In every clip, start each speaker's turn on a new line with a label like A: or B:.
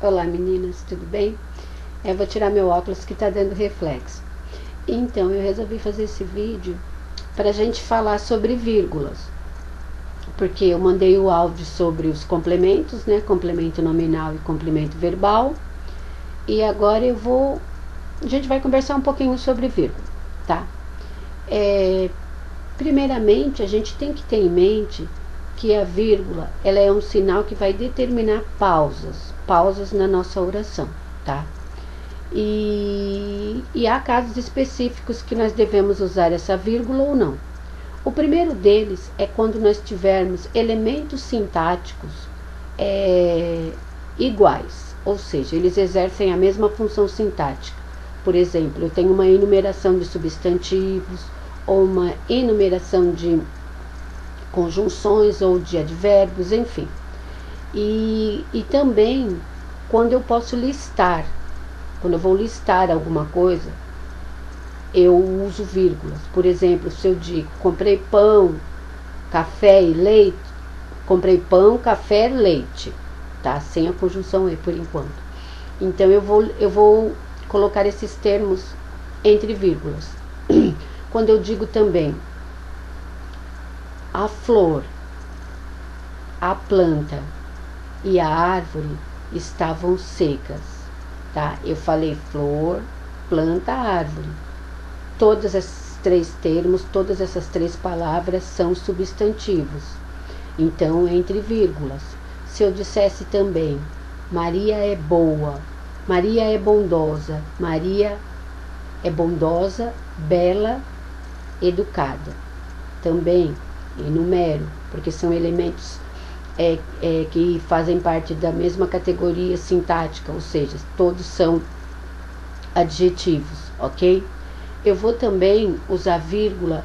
A: Olá meninas, tudo bem? Eu vou tirar meu óculos que tá dando reflexo. Então, eu resolvi fazer esse vídeo para a gente falar sobre vírgulas. Porque eu mandei o áudio sobre os complementos, né? Complemento nominal e complemento verbal. E agora a gente vai conversar um pouquinho sobre vírgula, tá? Primeiramente, a gente tem que ter em mente que a vírgula, ela é um sinal que vai determinar pausas na nossa oração, tá? E há casos específicos que nós devemos usar essa vírgula ou não. O primeiro deles é quando nós tivermos elementos sintáticos iguais, ou seja, eles exercem a mesma função sintática. Por exemplo, eu tenho uma enumeração de substantivos ou uma enumeração de conjunções ou de advérbios, enfim. E também quando eu posso listar, quando eu vou listar alguma coisa, eu uso vírgulas. Por exemplo, se eu digo comprei pão, café e leite, comprei pão, café, leite, tá? Sem a conjunção e por enquanto. Então eu vou colocar esses termos entre vírgulas. Quando eu digo também a flor, a planta e a árvore estavam secas, tá? Eu falei flor, planta, árvore. Todos esses três termos, todas essas três palavras são substantivos. Então, entre vírgulas. Se eu dissesse também Maria é boa, Maria é bondosa, Maria é bondosa, bela, educada. Também enumero, porque são elementos que fazem parte da mesma categoria sintática, ou seja, todos são adjetivos, ok? Eu vou também usar vírgula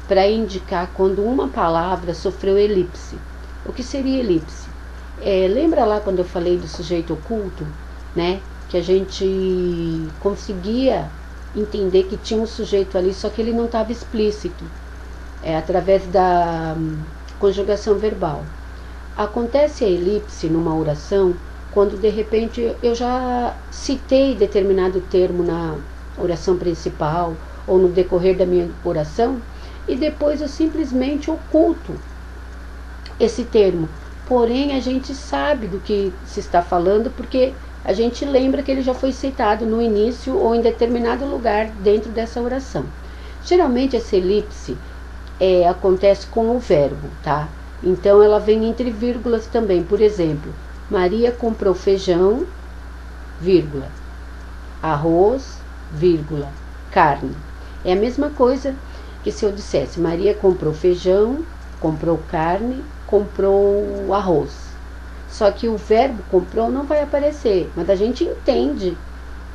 A: para indicar quando uma palavra sofreu elipse. O que seria elipse? Lembra lá quando eu falei do sujeito oculto, né? Que a gente conseguia entender que tinha um sujeito ali, só que ele não estava explícito, através da conjugação verbal. Acontece a elipse numa oração quando de repente eu já citei determinado termo na oração principal ou no decorrer da minha oração e depois eu simplesmente oculto esse termo. Porém, a gente sabe do que se está falando porque a gente lembra que ele já foi citado no início ou em determinado lugar dentro dessa oração. Geralmente essa elipse acontece com o verbo, tá? Então ela vem entre vírgulas também. Por exemplo, Maria comprou feijão, vírgula, arroz, vírgula, carne. É a mesma coisa que se eu dissesse Maria comprou feijão, comprou carne, comprou arroz. Só que o verbo comprou não vai aparecer, mas a gente entende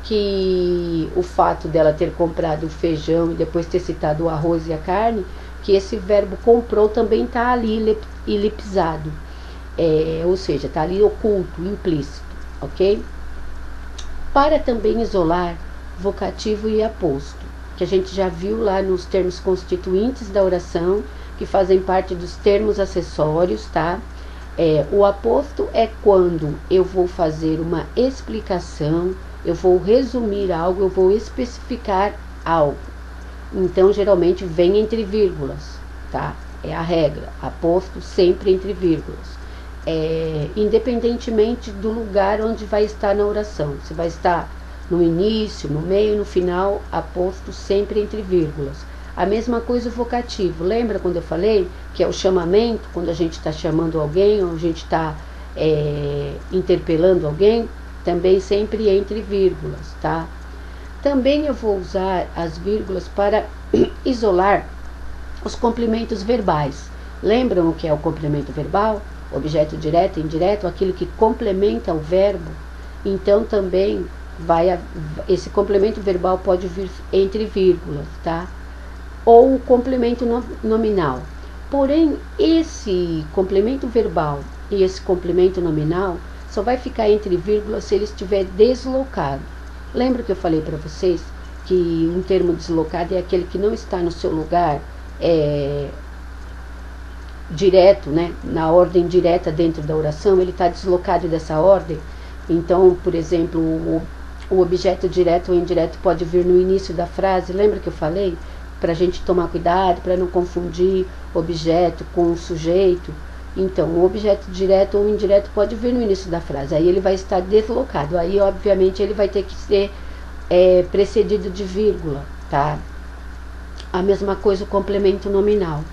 A: que o fato dela ter comprado o feijão e depois ter citado o arroz e a carne, que esse verbo comprou também está ali elipsado, ou seja, está ali oculto, implícito, ok? Para também isolar vocativo e aposto, que a gente já viu lá nos termos constituintes da oração, que fazem parte dos termos acessórios, tá? O aposto é quando eu vou fazer uma explicação, eu vou resumir algo, eu vou especificar algo. Então, geralmente vem entre vírgulas, tá? É a regra, aposto sempre entre vírgulas. Independentemente do lugar onde vai estar na oração. Se vai estar no início, no meio, no final, aposto sempre entre vírgulas. A mesma coisa o vocativo. Lembra quando eu falei que é o chamamento, quando a gente está chamando alguém, ou a gente está interpelando alguém? Também sempre entre vírgulas, tá? Também eu vou usar as vírgulas para isolar os complementos verbais. Lembram o que é o complemento verbal? Objeto direto e indireto, aquilo que complementa o verbo. Então também esse complemento verbal pode vir entre vírgulas, tá? Ou o complemento nominal. Porém, esse complemento verbal e esse complemento nominal só vai ficar entre vírgulas se ele estiver deslocado. Lembra que eu falei para vocês que um termo deslocado é aquele que não está no seu lugar direto, né? Na ordem direta dentro da oração, ele está deslocado dessa ordem. Então, por exemplo, o objeto direto ou indireto pode vir no início da frase. Lembra que eu falei? Para a gente tomar cuidado, para não confundir objeto com sujeito. Então, o objeto direto ou indireto pode vir no início da frase. Aí ele vai estar deslocado. Aí, obviamente, ele vai ter que ser precedido de vírgula, tá? A mesma coisa o complemento nominal.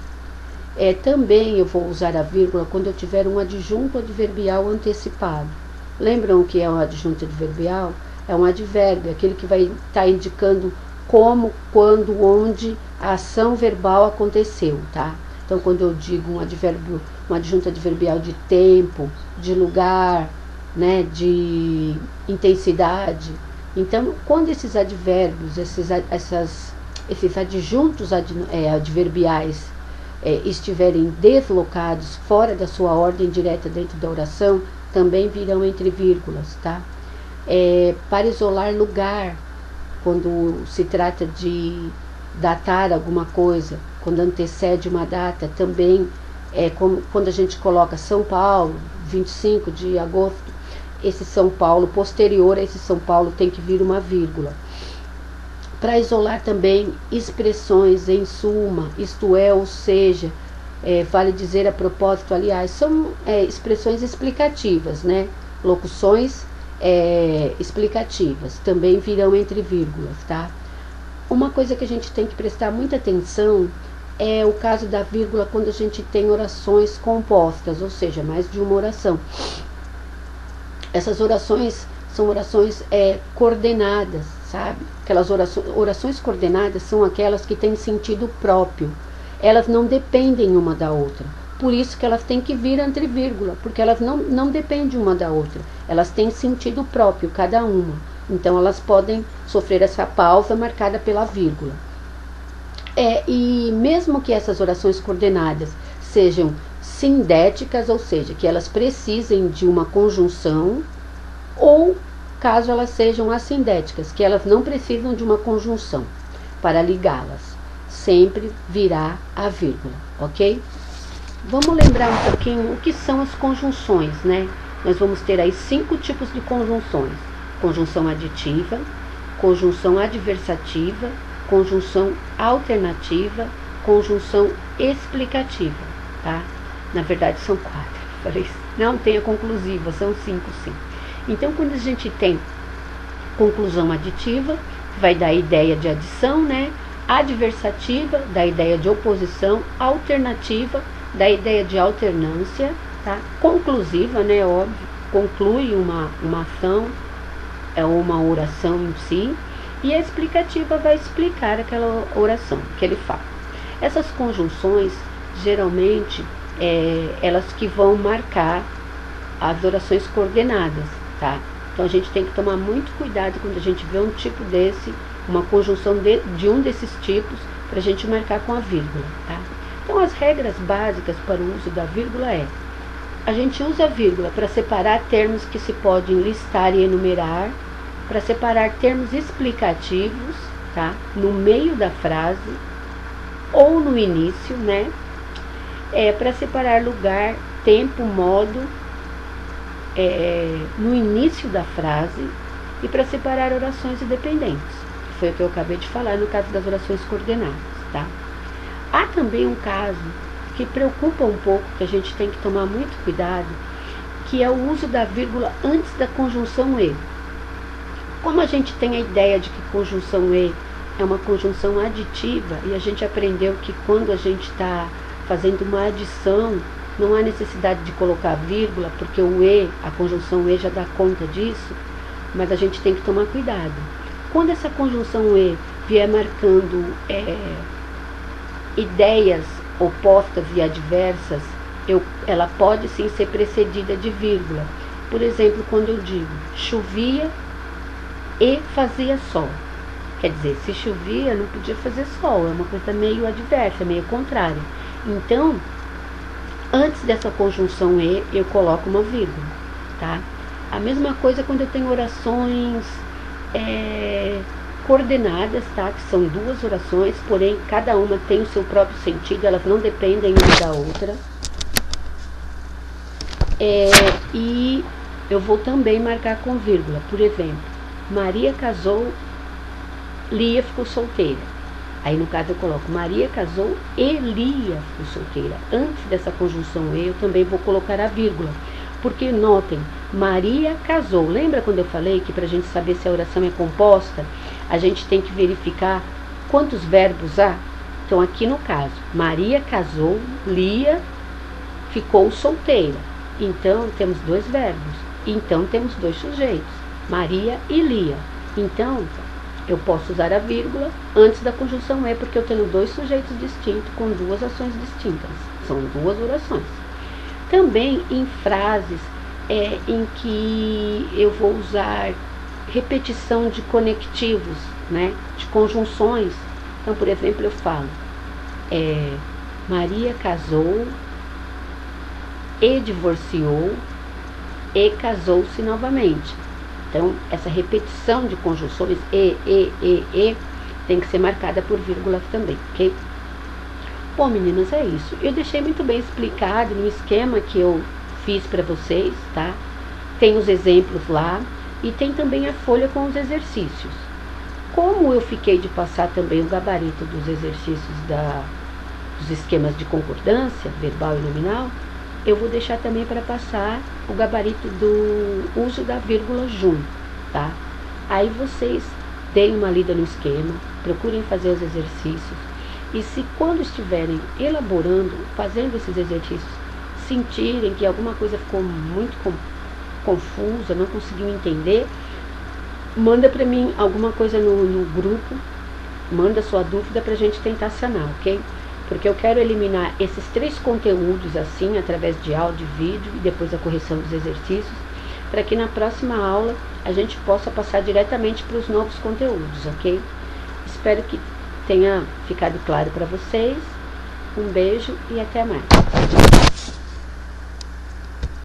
A: Também eu vou usar a vírgula quando eu tiver um adjunto adverbial antecipado. Lembram o que é um adjunto adverbial? É um advérbio, aquele que vai estar indicando como, quando, onde a ação verbal aconteceu, tá? Então, quando eu digo um adjunto adverbial de tempo, de lugar, né, de intensidade. Então, quando esses advérbios, esses adjuntos adverbiais estiverem deslocados fora da sua ordem direta dentro da oração, também virão entre vírgulas, tá? Para isolar lugar, quando se trata de datar alguma coisa, quando antecede uma data, também quando a gente coloca São Paulo, 25 de agosto, esse São Paulo, posterior a esse São Paulo, tem que vir uma vírgula. Para isolar também expressões em suma, isto é, ou seja, vale dizer a propósito, aliás, são expressões explicativas, né? Locuções explicativas, também virão entre vírgulas, tá? Uma coisa que a gente tem que prestar muita atenção é o caso da vírgula quando a gente tem orações compostas, ou seja, mais de uma oração. Essas orações são orações coordenadas, sabe? Aquelas orações coordenadas são aquelas que têm sentido próprio. Elas não dependem uma da outra. Por isso que elas têm que vir entre vírgula, porque elas não dependem uma da outra. Elas têm sentido próprio, cada uma. Então, elas podem sofrer essa pausa marcada pela vírgula. E mesmo que essas orações coordenadas sejam sindéticas, ou seja, que elas precisem de uma conjunção, ou caso elas sejam assindéticas, que elas não precisam de uma conjunção para ligá-las, sempre virá a vírgula, ok? Vamos lembrar um pouquinho o que são as conjunções, né? Nós vamos ter aí 5 tipos de conjunções: conjunção aditiva, conjunção adversativa, conjunção alternativa, conjunção explicativa, tá? Na verdade são 4, falei, não tem a conclusiva, são 5 sim. Então, quando a gente tem conclusão aditiva, vai dar a ideia de adição, né? Adversativa, dá a ideia de oposição. Alternativa, dá a ideia de alternância, tá? Conclusiva, né? Óbvio, conclui uma ação, uma oração em si. E a explicativa vai explicar aquela oração, aquele fato. Essas conjunções, geralmente, elas que vão marcar as orações coordenadas, tá? Então a gente tem que tomar muito cuidado quando a gente vê um tipo desse, uma conjunção de um desses tipos, para a gente marcar com a vírgula, tá? Então as regras básicas para o uso da vírgula a gente usa a vírgula para separar termos que se podem listar e enumerar, para separar termos explicativos, tá? No meio da frase ou no início, né? Para separar lugar, tempo, modo, no início da frase, e para separar orações independentes, que foi o que eu acabei de falar no caso das orações coordenadas, tá? Há também um caso que preocupa um pouco, que a gente tem que tomar muito cuidado, que é o uso da vírgula antes da conjunção e. Como a gente tem a ideia de que conjunção e é uma conjunção aditiva, e a gente aprendeu que quando a gente está fazendo uma adição, não há necessidade de colocar vírgula, porque o e, a conjunção e já dá conta disso, mas a gente tem que tomar cuidado. Quando essa conjunção e vier marcando ideias opostas e adversas, ela pode sim ser precedida de vírgula. Por exemplo, quando eu digo chovia e fazia sol. Quer dizer, se chovia, não podia fazer sol, é uma coisa meio adversa, meio contrária. Então, antes dessa conjunção e, eu coloco uma vírgula, tá? A mesma coisa quando eu tenho orações coordenadas, tá? Que são 2 orações, porém cada uma tem o seu próprio sentido, elas não dependem uma da outra. E eu vou também marcar com vírgula. Por exemplo, Maria casou, Lia ficou solteira. Aí no caso eu coloco Maria casou e Lia ficou solteira. Antes dessa conjunção E eu também vou colocar a vírgula. Porque notem, Maria casou. Lembra quando eu falei que para a gente saber se a oração é composta, a gente tem que verificar quantos verbos há? Então aqui no caso, Maria casou, Lia ficou solteira. Então temos dois verbos. Então temos dois sujeitos, Maria e Lia. Então eu posso usar a vírgula antes da conjunção E, porque eu tenho dois sujeitos distintos com duas ações distintas. São duas orações. Também em frases em que eu vou usar repetição de conectivos, né, de conjunções. Então, por exemplo, eu falo Maria casou e divorciou e casou-se novamente. Então, essa repetição de conjunções e tem que ser marcada por vírgula também, ok? Bom, meninas, é isso. Eu deixei muito bem explicado no esquema que eu fiz para vocês, tá? Tem os exemplos lá e tem também a folha com os exercícios. Como eu fiquei de passar também o gabarito dos exercícios dos esquemas de concordância, verbal e nominal, eu vou deixar também para passar o gabarito do uso da vírgula junto, tá? Aí vocês deem uma lida no esquema, procurem fazer os exercícios e se quando estiverem elaborando, fazendo esses exercícios, sentirem que alguma coisa ficou muito confusa, não conseguiu entender, manda para mim alguma coisa no grupo, manda sua dúvida para a gente tentar sanar, ok? Porque eu quero eliminar esses 3 conteúdos assim, através de áudio e vídeo, e depois a correção dos exercícios, para que na próxima aula a gente possa passar diretamente para os novos conteúdos, ok? Espero que tenha ficado claro para vocês. Um beijo e até mais.